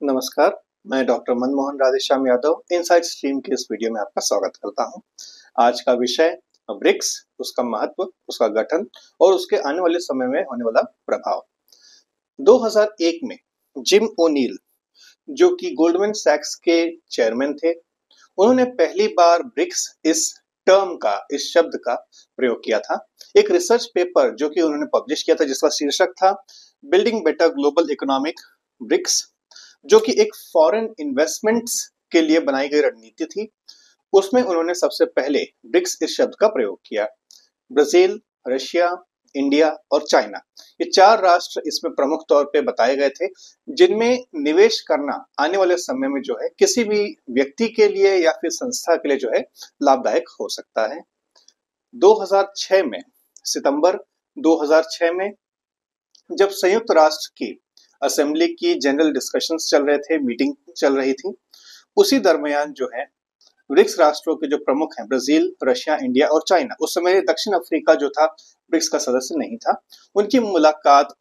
नमस्कार, मैं doctor Manmohan Radheshyam Yadav insight stream के इस वीडियो में आपका स्वागत करता हूं। आज का विषय ब्रिक्स, उसका महत्व, उसका गठन और उसके आने वाले समय में होने वाला प्रभाव। 2001 में जिम ओनील, जो कि गोल्डमैन सैक्स के चेयरमैन थे, उन्होंने पहली बार ब्रिक्स इस शब्द का प्रयोग किया था। एक रिसर्च पेपर जो कि उन्होंने पब्लिश किया था, जिसका शीर्षक था building better global economic BRICS, जो कि एक फॉरेन इन्वेस्टमेंट्स के लिए बनाई गई रणनीति थी। उसमें उन्होंने सबसे पहले ब्रिक्स इस शब्द का प्रयोग किया। ब्राजील, रशिया, इंडिया और चाइना, ये 4 राष्ट्र इसमें प्रमुख तौर पे बताए गए थे, जिनमें निवेश करना आने वाले समय में जो है किसी भी व्यक्ति के लिए या फिर संस्था के लिए जो है लाभदायक हो सकता है। 2006 में, सितंबर 2006 में जब संयुक्त राष्ट्र की असेंबली की जनरल डिस्कशंस चल रहे थे, मीटिंग चल रही थी, उसी दरमियान जो है ब्रिक्स राष्ट्रों के जो प्रमुख हैं, ब्राजील, रशिया, इंडिया और चाइना, उस समय दक्षिण अफ्रीका जो था ब्रिक्स का सदस्य नहीं था, उनकी मुलाकात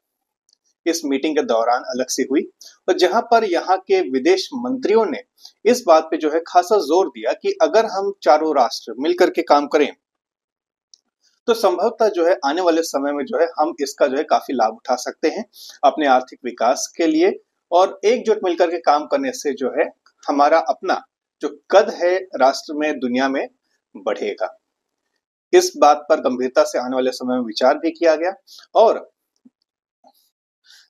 इस मीटिंग के दौरान अलग से हुई, और जहां पर यहाँ के विदेश मंत्रियों ने इस बात पे जो है खासा जोर दिया कि अगर हम चारों राष्ट्र मिलकर के काम करें तो संभवतः जो है आने वाले समय में जो है हम इसका जो है काफी लाभ उठा सकते हैं अपने आर्थिक विकास के लिए, और एकजुट मिलकर के काम करने से जो है हमारा अपना जो कद है राष्ट्र में, दुनिया में बढ़ेगा। इस बात पर गंभीरता से आने वाले समय में विचार भी किया गया, और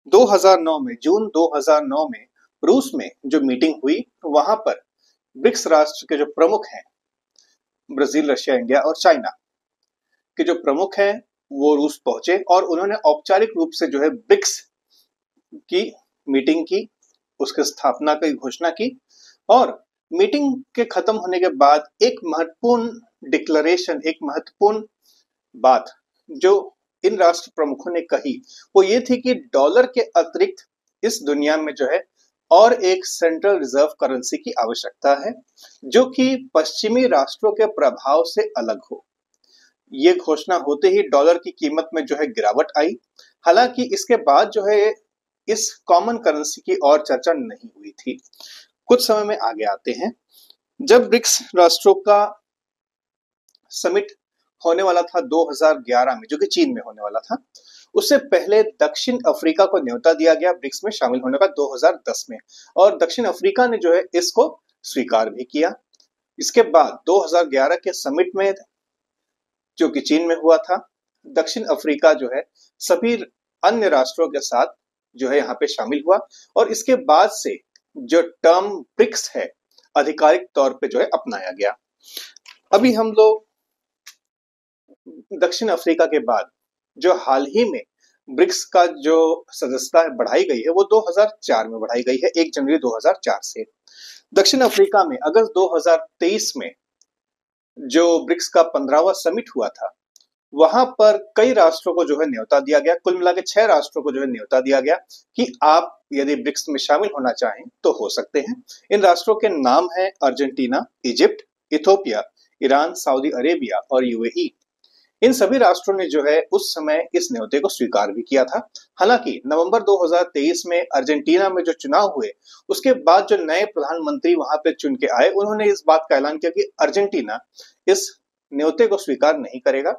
2009 में, जून 2009 में रूस में जो मीटिंग हुई, वहां पर ब्रिक्स राष्ट्र के जो प्रमुख हैं, ब्राजील, रशिया, इंडिया और चाइना के जो प्रमुख हैं, वो रूस पहुंचे और उन्होंने औपचारिक रूप से जो है ब्रिक्स की मीटिंग की, उसकी स्थापना की घोषणा की। और मीटिंग के खत्म होने के बाद एक महत्वपूर्ण डिक्लेरेशन, एक महत्वपूर्ण बात जो इन राष्ट्र प्रमुखों ने कही, वो ये थी कि डॉलर के अतिरिक्त इस दुनिया में जो है और एक सेंट्रल रिजर्व करेंसी की आवश्यकता है, जो कि पश्चिमी राष्ट्रों के प्रभाव से अलग हो। ये घोषणा होते ही डॉलर की कीमत में जो है गिरावट आई। हालांकि इसके बाद जो है इस कॉमन करेंसी की और चर्चा नहीं हुई थी। कुछ समय में आगे आते हैं, जब ब्रिक्स राष्ट्रों का समिट होने वाला था 2011 में, जो कि चीन में होने वाला था, उससे पहले दक्षिण अफ्रीका को न्योता दिया गया ब्रिक्स में शामिल होने का 2010 में, और दक्षिण अफ्रीका ने जो है इसको स्वीकार भी किया। इसके बाद 2011 के समिट में, जो कि चीन में हुआ था, दक्षिण अफ्रीका जो है सभी अन्य राष्ट्रों के साथ जो है यहाँ पे शामिल हुआ, और इसके बाद से जो टर्म ब्रिक्स है आधिकारिक तौर पे जो है अपनाया गया। अभी हम लोग दक्षिण अफ्रीका के बाद जो हाल ही में ब्रिक्स का जो सदस्यता बढ़ाई गई है, वो 2004 में बढ़ाई गई है, 1 जनवरी 2004 से। दक्षिण अफ्रीका में अगस्त 2023 में जो ब्रिक्स का 15वां समिट हुआ था, वहां पर कई राष्ट्रों को जो है न्योता दिया गया, कुल मिला के 6 राष्ट्रों को जो है न्योता दिया गया कि आप यदि ब्रिक्स में शामिल होना चाहें तो हो सकते हैं। इन राष्ट्रों के नाम है Argentina, Egypt, Ethiopia, Iran, Saudi Arabia और यूएई। इन सभी राष्ट्रों ने जो है उस समय इस न्योते को स्वीकार भी किया था। हालांकि नवंबर 2023 में अर्जेंटीना में जो चुनाव हुए, उसके बाद जो नए प्रधानमंत्री वहां पे चुन के आए, उन्होंने इस बात का ऐलान किया कि अर्जेंटीना इस न्योते को स्वीकार नहीं करेगा।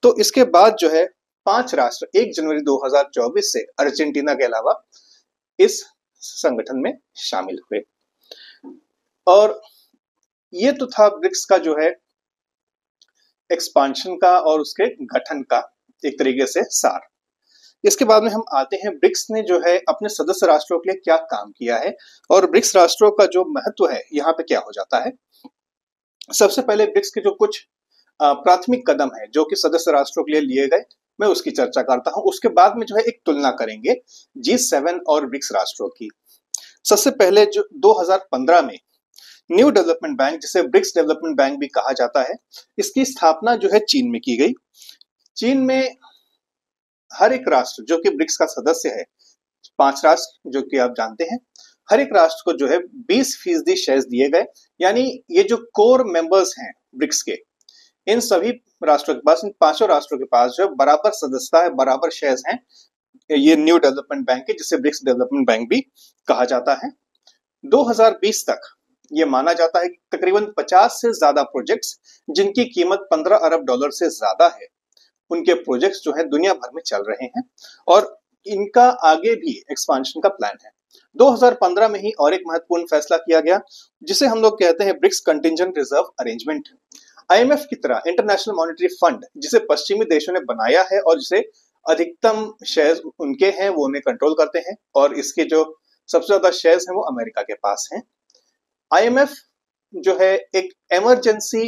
तो इसके बाद जो है 5 राष्ट्र 1 जनवरी 2024 से अर्जेंटीना के अलावा इस संगठन में शामिल हुए। और ये तो था ब्रिक्स का जो है एक्सपांशन का और उसके गठन का एक तरीके से सार। इसके बाद में हम आते हैं ब्रिक्स ने जो है अपने सदस्य राष्ट्रों के लिए क्या काम किया है, और ब्रिक्स राष्ट्रों का जो महत्व है यहाँ पे क्या हो जाता है। सबसे पहले ब्रिक्स के जो कुछ प्राथमिक कदम है जो कि सदस्य राष्ट्रों के लिए लिए गए, मैं उसकी चर्चा करता हूं। उसके बाद में जो है एक तुलना करेंगे G7 और ब्रिक्स राष्ट्रों की। सबसे पहले जो 2015 में न्यू डेवलपमेंट बैंक, जिसे ब्रिक्स डेवलपमेंट बैंक भी कहा जाता है, इसकी स्थापना जो है चीन में की गई। चीन में हर एक राष्ट्र जो कि ब्रिक्स का सदस्य है, 5 राष्ट्र जो कि आप जानते हैं, हर एक राष्ट्र को जो है 20% शेयर्स दिए गए। यानी ये जो कोर मेंबर्स हैं ब्रिक्स के, इन सभी राष्ट्रों के पास, इन 5 राष्ट्रों के पास जो है बराबर सदस्यता है, बराबर शेयर्स हैं ये न्यू डेवलपमेंट बैंक के, जिसे ब्रिक्स डेवलपमेंट बैंक भी कहा जाता है। 2020 तक ये माना जाता है कि तकरीबन 50 से ज्यादा प्रोजेक्ट्स जिनकी कीमत 15 अरब डॉलर से ज्यादा है, उनके प्रोजेक्ट्स जो है दुनिया भर में चल रहे हैं और इनका आगे भी एक्सपांशन का प्लान है। 2015 में ही और एक महत्वपूर्ण फैसला किया गया जिसे हम लोग कहते हैं BRICS contingent reserve arrangement. IMF की तरह इंटरनेशनल मॉनेटरी फंड जिसे पश्चिमी देशों ने बनाया है और जिसे अधिकतम शेयर्स उनके हैं, वो उन्हें कंट्रोल करते हैं और इसके जो सबसे ज्यादा शेयर्स हैं वो अमेरिका के पास हैं। आईएमएफ जो है एक इमरजेंसी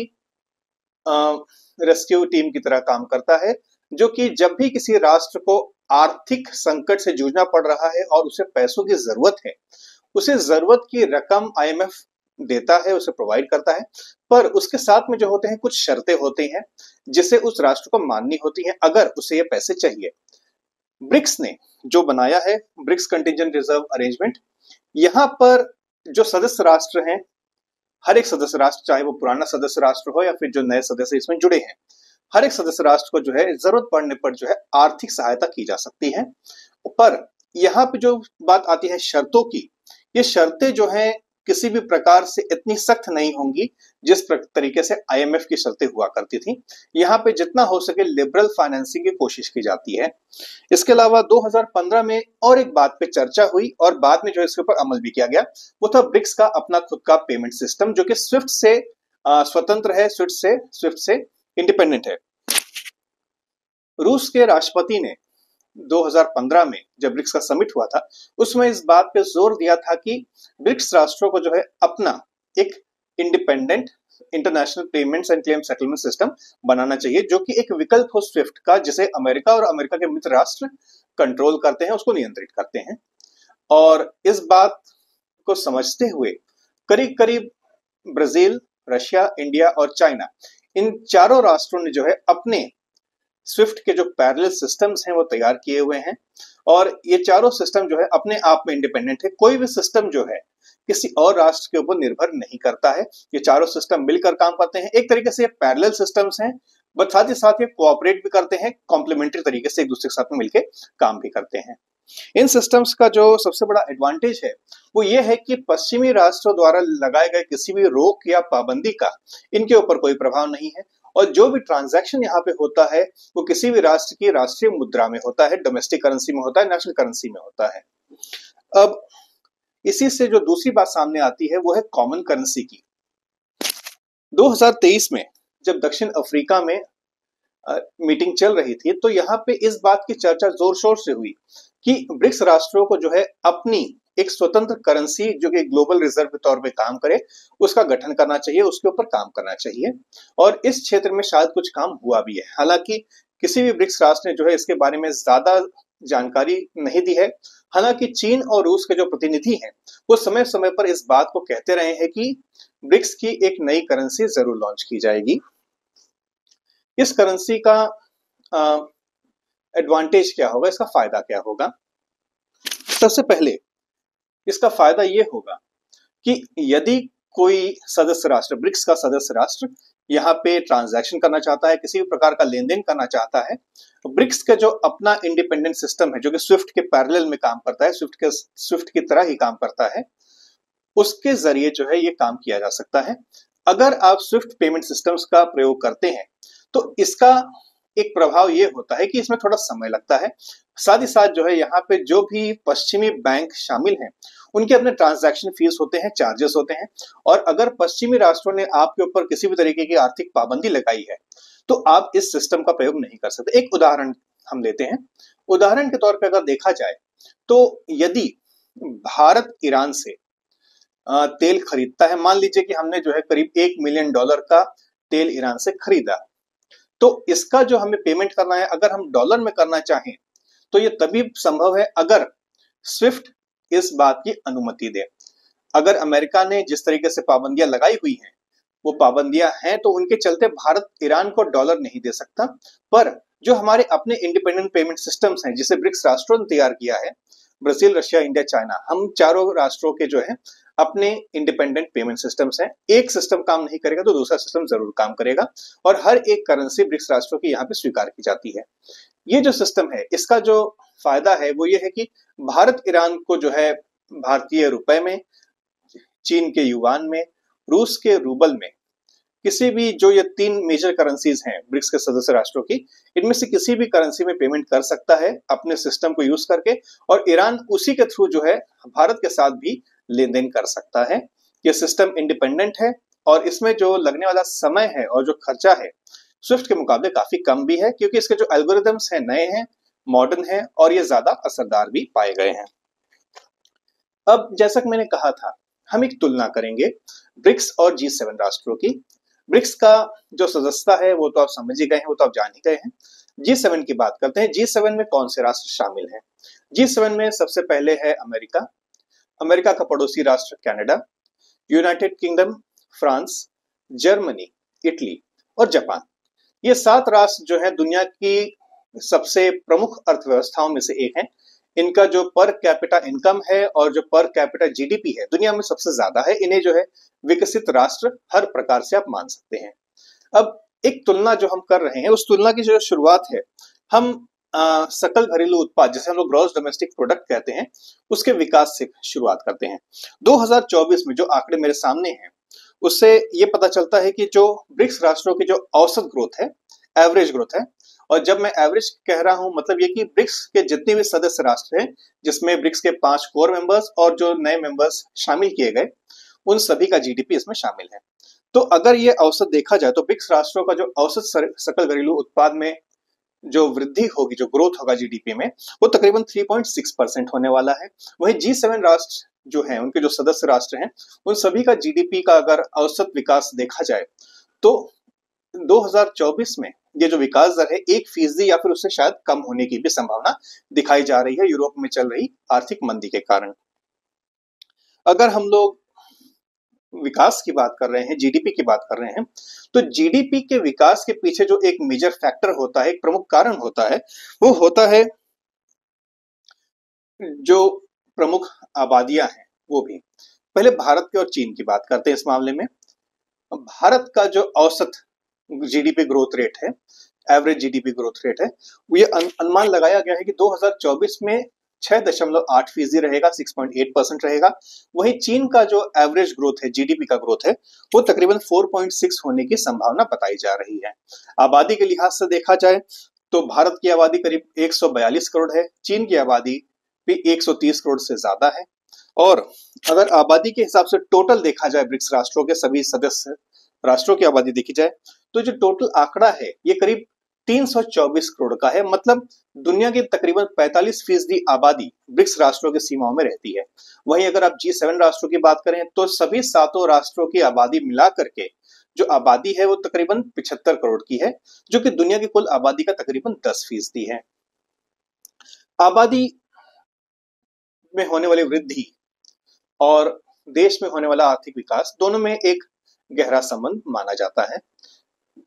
रेस्क्यू टीम की तरह काम करता है, जो कि जब भी किसी राष्ट्र को आर्थिक संकट से जूझना पड़ रहा है और उसे पैसों की जरूरत है, उसे जरूरत की रकम आईएमएफ देता है, उसे प्रोवाइड करता है। पर उसके साथ में जो होते हैं कुछ शर्तें होती हैं जिसे उस राष्ट्र को माननी होती हैं अगर उसे ये पैसे चाहिए। ब्रिक्स ने जो बनाया है ब्रिक्स कंटिंजेंट रिजर्व अरेंजमेंट, यहाँ पर जो सदस्य राष्ट्र हैं, हर एक सदस्य राष्ट्र, चाहे वो पुराना सदस्य राष्ट्र हो या फिर जो नए सदस्य इसमें जुड़े हैं, हर एक सदस्य राष्ट्र को जो है जरूरत पड़ने पर जो है आर्थिक सहायता की जा सकती है। पर यहाँ पे जो बात आती है शर्तों की, ये शर्तें जो है किसी भी प्रकार से इतनी सख्त नहीं होंगी जिस तरीके से आईएमएफ की शर्तें हुआ करती थी। यहाँ पे जितना हो सके लिबरल फाइनेंसिंग की कोशिश की जाती है। इसके अलावा 2015 में और एक बात पे चर्चा हुई और बाद में जो इसके ऊपर अमल भी किया गया, वो था ब्रिक्स का अपना खुद का पेमेंट सिस्टम जो कि स्विफ्ट से स्वतंत्र है, स्विफ्ट से इंडिपेंडेंट है। रूस के राष्ट्रपति ने 2015 में जब ब्रिक्स का समिट हुआ था, उसमें इस बात पे जोर दिया था कि ब्रिक्स राष्ट्रों को जो है अपना एक independent international payments and claim settlement system बनाना चाहिए, जो कि एक विकल्प हो स्विफ्ट का, जिसे अमेरिका और अमेरिका के मित्र राष्ट्र कंट्रोल करते हैं, उसको नियंत्रित करते हैं। और इस बात को समझते हुए करीब करीब ब्राजील, रशिया, इंडिया और चाइना, इन चारों राष्ट्रों ने जो है अपने स्विफ्ट के जो पैरेलल सिस्टम्स हैं वो तैयार किए हुए हैं और ये चारों सिस्टम जो है अपने आप में इंडिपेंडेंट है। कोई भी सिस्टम जो है किसी और राष्ट्र के ऊपर निर्भर नहीं करता है। ये चारों सिस्टम मिलकर काम करते हैं। एक तरीके से ये पैरेलल सिस्टम्स हैं, बट साथ ही साथ ये कोऑपरेट भी करते हैं, कॉम्प्लीमेंट्री तरीके से एक दूसरे के साथ में मिलकर काम भी करते हैं। इन सिस्टम्स का जो सबसे बड़ा एडवांटेज है वो ये है कि पश्चिमी राष्ट्रों द्वारा लगाए गए किसी भी रोक या पाबंदी का इनके ऊपर कोई प्रभाव नहीं है और जो भी ट्रांजैक्शन यहाँ पे होता है वो किसी भी राष्ट्र की राष्ट्रीय मुद्रा में होता है, डोमेस्टिक करेंसी में होता है, नेशनल करेंसी में होता है। अब इसी से जो दूसरी बात सामने आती है वो है कॉमन करेंसी की। 2023 में जब दक्षिण अफ्रीका में मीटिंग चल रही थी तो यहाँ पे इस बात की चर्चा जोर शोर से हुई कि ब्रिक्स राष्ट्रों को जो है अपनी एक स्वतंत्र करेंसी जो कि ग्लोबल रिजर्व के तौर पे काम करे उसका गठन करना चाहिए, उसके ऊपर काम करना चाहिए। और इस क्षेत्र में शायद कुछ काम हुआ भी है। हालांकि किसी भी ब्रिक्स राष्ट्र ने जो है इसके बारे में ज्यादा जानकारी नहीं दी है। हालांकि चीन और रूस के जो प्रतिनिधि हैं वो समय समय पर इस बात को कहते रहे हैं कि ब्रिक्स की एक नई करेंसी जरूर लॉन्च की जाएगी। इस करेंसी का एडवांटेज क्या होगा, इसका फायदा क्या होगा? सबसे पहले इसका फायदा ये होगा कि यदि कोई सदस्य राष्ट्र, ब्रिक्स का सदस्य राष्ट्र यहाँ पे ट्रांजैक्शन करना चाहता है, किसी भी प्रकार का लेन देन करना चाहता है, तो ब्रिक्स का जो अपना इंडिपेंडेंट सिस्टम है जो कि स्विफ्ट के पैरेलल में काम करता है, स्विफ्ट की तरह ही काम करता है, उसके जरिए जो है ये काम किया जा सकता है। अगर आप स्विफ्ट पेमेंट सिस्टम्स का प्रयोग करते हैं तो इसका एक प्रभाव ये होता है कि इसमें थोड़ा समय लगता है। साथ ही साथ जो है यहाँ पे जो भी पश्चिमी बैंक शामिल हैं उनके अपने ट्रांजैक्शन फीस होते हैं, चार्जेस होते हैं। और अगर पश्चिमी राष्ट्रों ने आपके ऊपर किसी भी तरीके की आर्थिक पाबंदी लगाई है तो आप इस सिस्टम का प्रयोग नहीं कर सकते। एक उदाहरण हम लेते हैं। उदाहरण के तौर पर अगर देखा जाए तो यदि भारत ईरान से तेल खरीदता है, मान लीजिए कि हमने जो है करीब $1 मिलियन का तेल ईरान से खरीदा, तो इसका जो हमें पेमेंट करना है अगर हम डॉलर में करना चाहें तो ये तभी संभव है अगर स्विफ्ट इस बात की अनुमति दे। अगर अमेरिका ने जिस तरीके से पाबंदियां लगाई हुई हैं वो पाबंदियां हैं तो उनके चलते भारत ईरान को डॉलर नहीं दे सकता। पर जो हमारे अपने इंडिपेंडेंट पेमेंट सिस्टम्स हैं जिसे ब्रिक्स राष्ट्रों ने तैयार किया है, ब्राजील, रशिया, इंडिया, चाइना, हम चारों राष्ट्रों के जो है अपने इंडिपेंडेंट पेमेंट सिस्टम्स हैं। एक सिस्टम काम नहीं करेगा तो दूसरा सिस्टम जरूर काम करेगा और हर एक करेंसी ब्रिक्स राष्ट्रों की यहाँ पे स्वीकार की जाती है। ये जो सिस्टम है इसका जो फायदा है वो ये है कि भारत ईरान को जो है भारतीय रुपए में चीन के युआन में, रूस के रूबल में, किसी भी जो ये 3 मेजर करेंसीज हैं ब्रिक्स के सदस्य राष्ट्रों की, इनमें से किसी भी करेंसी में पेमेंट कर सकता है अपने सिस्टम को यूज करके, और ईरान उसी के थ्रू जो है भारत के साथ भी लेन देन कर सकता है। ये सिस्टम इंडिपेंडेंट है और इसमें जो लगने वाला समय है और जो खर्चा है स्विफ्ट के मुकाबले काफी कम भी है, क्योंकि इसके जो एल्गोरिदम्स हैं नए हैं, मॉडर्न हैं और ये ज्यादा असरदार भी पाए गए हैं। अब जैसा कि मैंने कहा था, हम एक तुलना करेंगे ब्रिक्स और G7 राष्ट्रों की। ब्रिक्स का जो सदस्यता है वो तो आप समझ ही गए हैं, वो तो आप जान ही गए हैं। G7 की बात करते हैं। G7 में कौन से राष्ट्र शामिल हैं? G7 में सबसे पहले है अमेरिका, अमेरिका का पड़ोसी राष्ट्र Canada, United kingdom, France, Germany, Italy और जापान। ये 7 राष्ट्र जो है दुनिया की सबसे प्रमुख अर्थव्यवस्थाओं में से एक है। इनका जो पर कैपिटा इनकम है और जो पर कैपिटा जीडीपी है दुनिया में सबसे ज्यादा है। इन्हें जो है विकसित राष्ट्र हर प्रकार से आप मान सकते हैं। अब एक तुलना जो हम कर रहे हैं, उस तुलना की जो शुरुआत है हम सकल घरेलू उत्पाद, जिसे हम लोग ग्रॉस डोमेस्टिक प्रोडक्ट कहते हैं, उसके विकास से शुरुआत करते हैं। 2024 में जो आंकड़े मेरे सामने हैं उससे ये पता चलता है कि जो ब्रिक्स राष्ट्रों की जो औसत ग्रोथ है, एवरेज ग्रोथ है, और जब मैं एवरेज कह रहा हूं मतलब ये कि ब्रिक्स के जितने भी सदस्य राष्ट्र हैं, जिसमें ब्रिक्स के 5 कोर मेंबर्स और जो नए मेंबर्स शामिल किए गए, उन सभी का जीडीपी इसमें शामिल है। तो अगर ये औसत देखा जाए तो ब्रिक्स राष्ट्रों का जो औसत सकल घरेलू उत्पाद में जो वृद्धि होगी, जो ग्रोथ होगा जीडीपी में, वो तकरीबन 3.6% होने वाला है। वहीं G7 राष्ट्र जो हैं, उनके जो सदस्य राष्ट्र हैं, उन सभी का जीडीपी का अगर औसत विकास देखा जाए तो 2024 में ये जो विकास दर है 1% या फिर उससे शायद कम होने की भी संभावना दिखाई जा रही है, यूरोप में चल रही आर्थिक मंदी के कारण। अगर हम लोग विकास की बात कर रहे हैं, जीडीपी की बात कर रहे हैं, तो जीडीपी के विकास के पीछे जो एक मेजर फैक्टर होता है, एक प्रमुख कारण होता है, वो होता है जो प्रमुख आबादियां हैं वो भी। पहले भारत के और चीन की बात करते हैं इस मामले में। भारत का जो औसत जीडीपी ग्रोथ रेट है, एवरेज जीडीपी ग्रोथ रेट है, वो ये अनुमान लगाया गया है कि 2024 में 6.8% रहेगा, 6.8% रहेगा। वहीं चीन का जो एवरेज ग्रोथ है, जीडीपी का ग्रोथ है, वो तकरीबन 4.6 होने की संभावना बताई जा रही है। आबादी के लिहाज से देखा जाए तो भारत की आबादी करीब 142 करोड़ है, चीन की आबादी भी 130 करोड़ से ज्यादा है। और अगर आबादी के हिसाब से टोटल देखा जाए, ब्रिक्स राष्ट्रों के सभी सदस्य राष्ट्रों की आबादी देखी जाए तो जो टोटल आंकड़ा है ये करीब 324 करोड़ का है। मतलब दुनिया की तकरीबन 45% आबादी ब्रिक्स राष्ट्रों की सीमाओं में रहती है। वहीं अगर आप G7 राष्ट्रों की बात करें तो सभी 7 राष्ट्रों की आबादी मिला करके जो आबादी है वो तकरीबन 75 करोड़ की है, जो कि दुनिया की कुल आबादी का तकरीबन 10% है। आबादी में होने वाली वृद्धि और देश में होने वाला आर्थिक विकास, दोनों में एक गहरा संबंध माना जाता है।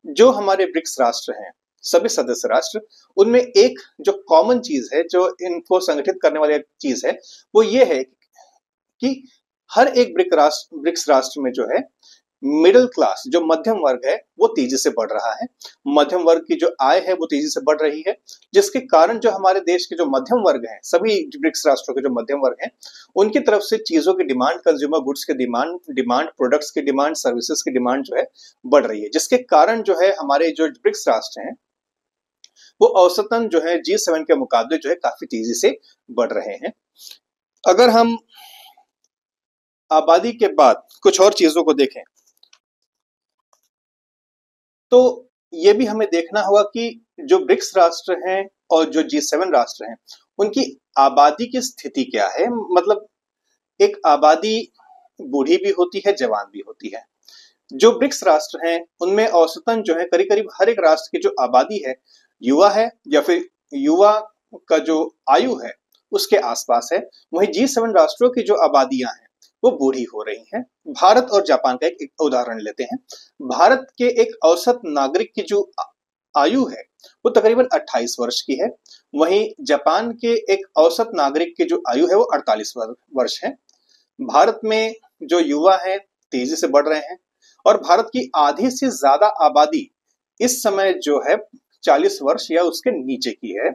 जो हमारे ब्रिक्स राष्ट्र हैं, सभी सदस्य राष्ट्र, उनमें एक जो कॉमन चीज है, जो इनको संगठित करने वाली चीज है, वो ये है कि हर एक ब्रिक्स राष्ट्र में जो है मिडिल क्लास, जो मध्यम वर्ग है, वो तेजी से बढ़ रहा है। मध्यम वर्ग की जो आय है वो तेजी से बढ़ रही है, जिसके कारण जो हमारे देश के जो मध्यम वर्ग हैं, सभी ब्रिक्स राष्ट्रों के जो मध्यम वर्ग हैं, उनकी तरफ से चीजों की डिमांड, कंज्यूमर गुड्स की डिमांड, प्रोडक्ट्स की डिमांड, सर्विसेज की डिमांड जो है बढ़ रही है, जिसके कारण जो है हमारे जो ब्रिक्स राष्ट्र हैं वो औसतन जो है G7 के मुकाबले जो है काफी तेजी से बढ़ रहे हैं। अगर हम आबादी के बाद कुछ और चीजों को देखें तो ये भी हमें देखना होगा कि जो ब्रिक्स राष्ट्र हैं और जो G7 राष्ट्र हैं, उनकी आबादी की स्थिति क्या है। मतलब एक आबादी बूढ़ी भी होती है, जवान भी होती है। जो ब्रिक्स राष्ट्र हैं उनमें औसतन जो है करीब करीब हर एक राष्ट्र की जो आबादी है युवा है, या फिर युवा का जो आयु है उसके आसपास है। वहीं G7 राष्ट्रों की जो आबादियां हैं वो बूढ़ी हो रही हैं। भारत और जापान का एक उदाहरण लेते हैं। भारत के एक औसत नागरिक की जो आयु है वो तकरीबन 28 वर्ष की है। वहीं जापान के एक औसत नागरिक की जो आयु है वो 48 वर्ष है। भारत में जो युवा है तेजी से बढ़ रहे हैं और भारत की आधी से ज्यादा आबादी इस समय जो है 40 वर्ष या उसके नीचे की है,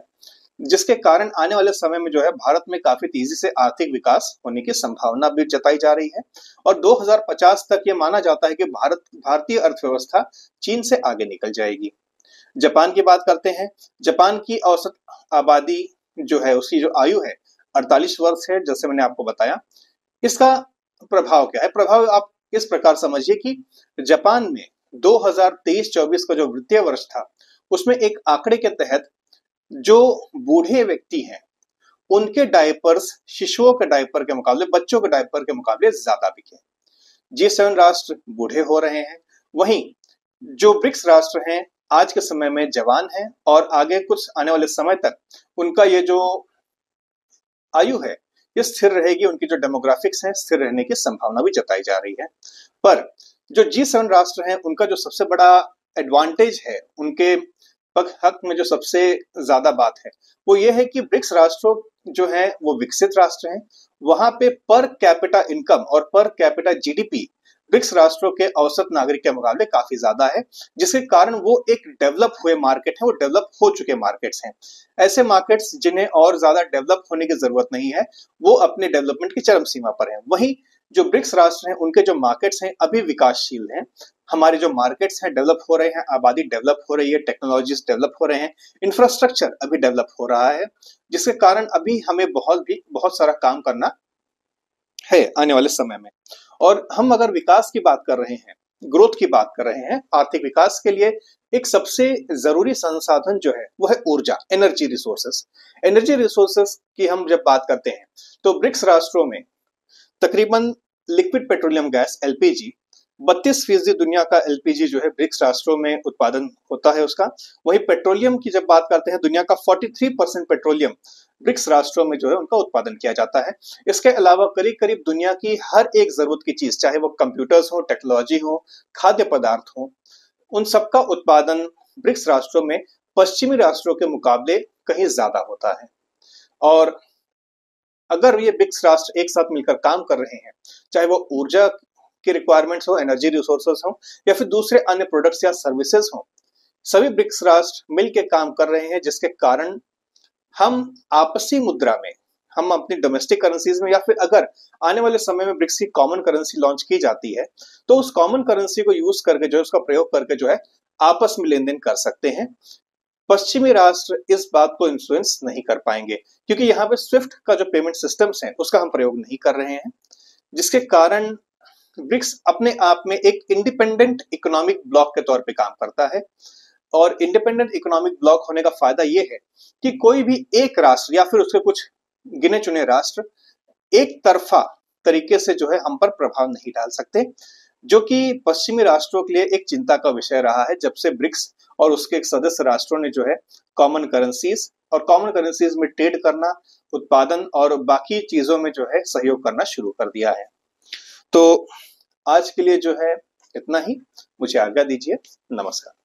जिसके कारण आने वाले समय में जो है भारत में काफी तेजी से आर्थिक विकास होने की संभावना भी जताई जा रही है और 2050 तक ये माना जाता है कि भारतीय अर्थव्यवस्था चीन से आगे निकल जाएगी। जापान की बात करते हैं। जापान की औसत आबादी जो है उसकी जो आयु है 48 वर्ष है, जैसे मैंने आपको बताया। इसका प्रभाव क्या है? प्रभाव आप इस प्रकार समझिए कि जापान में 2023-24 का जो वित्तीय वर्ष था उसमें एक आंकड़े के तहत जो बूढ़े व्यक्ति हैं उनके डायपर्स शिशुओं के डायपर के मुकाबले, बच्चों के डायपर के मुकाबले ज्यादा बिके। G7 राष्ट्र बूढ़े हो रहे हैं, वहीं जो ब्रिक्स राष्ट्र हैं आज के समय में जवान हैं और आगे कुछ आने वाले समय तक उनका ये जो आयु है ये स्थिर रहेगी, उनकी जो डेमोग्राफिक्स है स्थिर रहने की संभावना भी जताई जा रही है। पर जो G7 राष्ट्र हैं उनका जो सबसे बड़ा एडवांटेज है, उनके हक में जो सबसे ज्यादा बात है वो ये है कि ब्रिक्स राष्ट्रों जो है वो विकसित राष्ट्र हैं। वहां पे पर कैपिटा इनकम और पर कैपिटा जीडीपी ब्रिक्स राष्ट्रों के औसत नागरिक के मुकाबले काफी ज्यादा है, जिसके कारण वो एक डेवलप हुए मार्केट है, वो डेवलप हो चुके मार्केट्स हैं। ऐसे मार्केट्स जिन्हें और ज्यादा डेवलप होने की जरूरत नहीं है वो अपने डेवलपमेंट की चरम सीमा पर हैं। वहीं जो ब्रिक्स राष्ट्र हैं उनके जो मार्केट्स हैं अभी विकासशील हैं। हमारे जो मार्केट्स हैं डेवलप हो रहे हैं, आबादी डेवलप हो रही है, टेक्नोलॉजीज डेवलप हो रहे हैं, इंफ्रास्ट्रक्चर अभी डेवलप हो रहा है, जिसके कारण अभी हमें बहुत सारा काम करना है आने वाले समय में। और हम अगर विकास की बात कर रहे हैं, ग्रोथ की बात कर रहे हैं, आर्थिक विकास के लिए एक सबसे जरूरी संसाधन जो है वो है ऊर्जा, एनर्जी रिसोर्सेस। एनर्जी रिसोर्सेस की हम जब बात करते हैं तो ब्रिक्स राष्ट्रों में तकरीबन लिक्विड पेट्रोलियम गैस एलपीजी 32% दुनिया का एलपीजी जो है ब्रिक्स राष्ट्रों में उत्पादन होता है उसका। वहीं पेट्रोलियम की जब बात करते हैं दुनिया का 43% पेट्रोलियम ब्रिक्स राष्ट्रों में जो है उनका उत्पादन किया जाता है। इसके अलावा करीब करीब दुनिया की हर एक जरूरत की चीज, चाहे वो कंप्यूटर्स हो, टेक्नोलॉजी हो, खाद्य पदार्थ हो, उन सबका उत्पादन ब्रिक्स राष्ट्रों में पश्चिमी राष्ट्रों के मुकाबले कहीं ज्यादा होता है। और अगर ये ब्रिक्स राष्ट्र एक साथ मिलकर काम कर रहे हैं, चाहे वो ऊर्जा की रिक्वायरमेंट्स हो, एनर्जी रिसोर्सेस हो या फिर दूसरे अन्य प्रोडक्ट्स या सर्विसेज हो, सभी ब्रिक्स राष्ट्र मिलकर काम कर रहे हैं, जिसके कारण हम आपसी मुद्रा में, हम अपनी डोमेस्टिक करेंसीज में या फिर अगर आने वाले समय में ब्रिक्स की कॉमन करेंसी लॉन्च की जाती है तो उस कॉमन करेंसी को यूज करके जो है उसका प्रयोग करके जो है आपस में लेन देन कर सकते हैं। पश्चिमी राष्ट्र इस बात को इन्फ्लुएंस नहीं कर पाएंगे क्योंकि यहाँ पे स्विफ्ट का जो पेमेंट सिस्टम्स है उसका हम प्रयोग नहीं कर रहे हैं, जिसके कारण ब्रिक्स अपने आप में एक इंडिपेंडेंट इकोनॉमिक ब्लॉक के तौर पे काम करता है। और इंडिपेंडेंट इकोनॉमिक ब्लॉक होने का फायदा यह है कि कोई भी एक राष्ट्र या फिर उसके कुछ गिने चुने राष्ट्र एक तरफा तरीके से जो है हम पर प्रभाव नहीं डाल सकते, जो कि पश्चिमी राष्ट्रों के लिए एक चिंता का विषय रहा है जब से ब्रिक्स और उसके एक सदस्य राष्ट्रों ने जो है कॉमन करेंसीज में ट्रेड करना, उत्पादन और बाकी चीजों में जो है सहयोग करना शुरू कर दिया है। तो आज के लिए जो है इतना ही, मुझे आज्ञा दीजिए। नमस्कार।